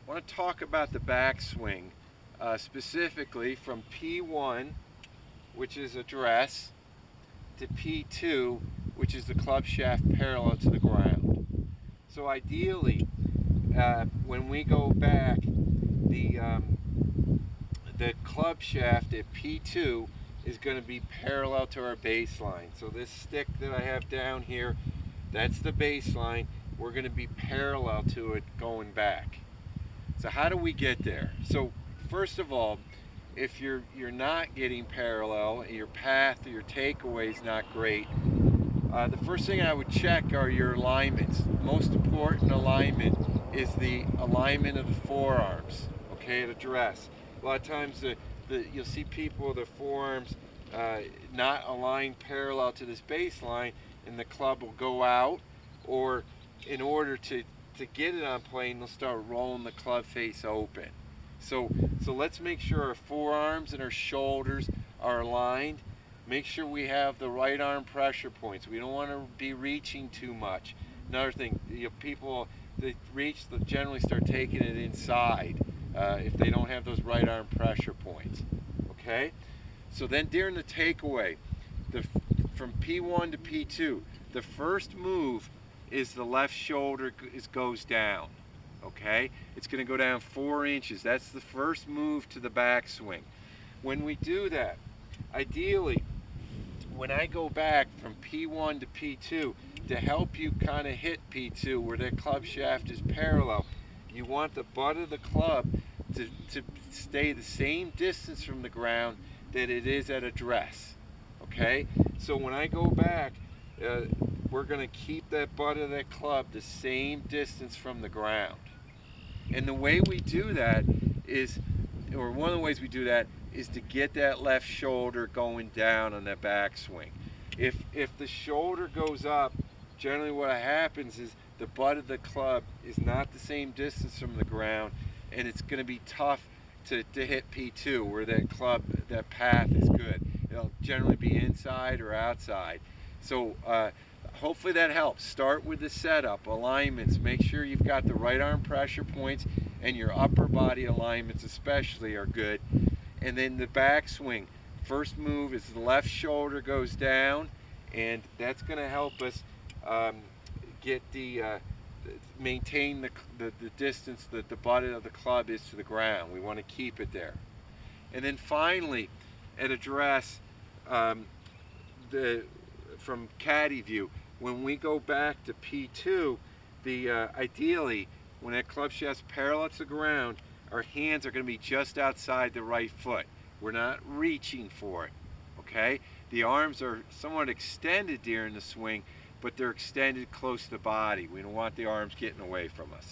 I want to talk about the backswing, specifically from P1, which is address, to P2, which is the club shaft parallel to the ground. So ideally, when we go back, the club shaft at P2 is going to be parallel to our baseline. So this stick that I have down here, that's the baseline. We're going to be parallel to it going back. So how do we get there? So first of all, if you're not getting parallel, your path or your takeaway is not great, the first thing I would check are your alignments. Most important alignment is the alignment of the forearms, okay, at address. A lot of times you'll see people with their forearms not aligned parallel to this baseline, and the club will go out, or in order to get it on plane, they'll start rolling the club face open. So let's make sure our forearms and our shoulders are aligned. Make sure we have the right arm pressure points. We don't want to be reaching too much. Another thing, people that reach, they generally start taking it inside if they don't have those right arm pressure points. Okay? So then during the takeaway, from P1 to P2, the first move is the left shoulder goes down. Okay? It's going to go down 4 inches. That's the first move to the backswing. When we do that, ideally, when I go back from P1 to P2, to help you kind of hit P2 where the club shaft is parallel, you want the butt of the club to stay the same distance from the ground that it is at address. Okay? So when I go back, we're going to keep that butt of that club the same distance from the ground. And the way we do that is, or one of the ways we do that is to get that left shoulder going down on that backswing. If the shoulder goes up, generally what happens is the butt of the club is not the same distance from the ground, and it's going to be tough to hit P2 where that path is good. It'll generally be inside or outside. So hopefully that helps. Start with the setup, alignments. Make sure you've got the right arm pressure points and your upper body alignments especially are good. And then the backswing. First move is the left shoulder goes down, and that's going to help us get maintain the distance that the butt of the club is to the ground. We want to keep it there. And then finally, at address, from caddy view, when we go back to P2, ideally, when that club shaft's parallel to the ground, our hands are going to be just outside the right foot. We're not reaching for it, okay? The arms are somewhat extended during the swing, but they're extended close to the body. We don't want the arms getting away from us.